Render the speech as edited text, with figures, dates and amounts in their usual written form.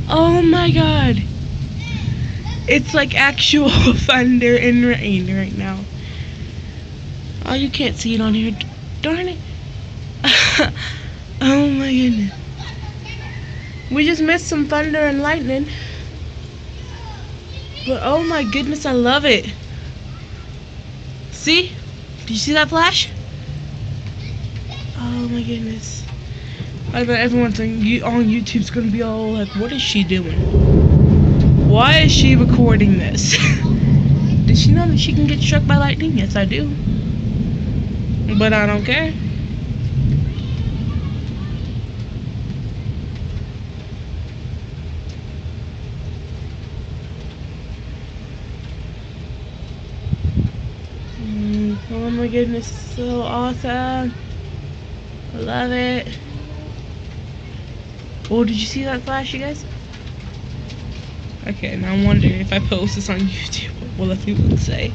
Oh my god. It's like actual thunder and rain right now. Oh, you can't see it on here. Darn it. Oh my goodness. We just missed some thunder and lightning. But oh my goodness, I love it. See? Did you see that flash? Oh my goodness. I bet everyone's on YouTube's gonna be all like, what is she doing? Why is she recording this? Does she know that she can get struck by lightning? Yes, I do. But I don't care. Oh my goodness, so awesome. I love it. Oh, did you see that flash, you guys? Okay, now I'm wondering if I post this on YouTube, what will the people say?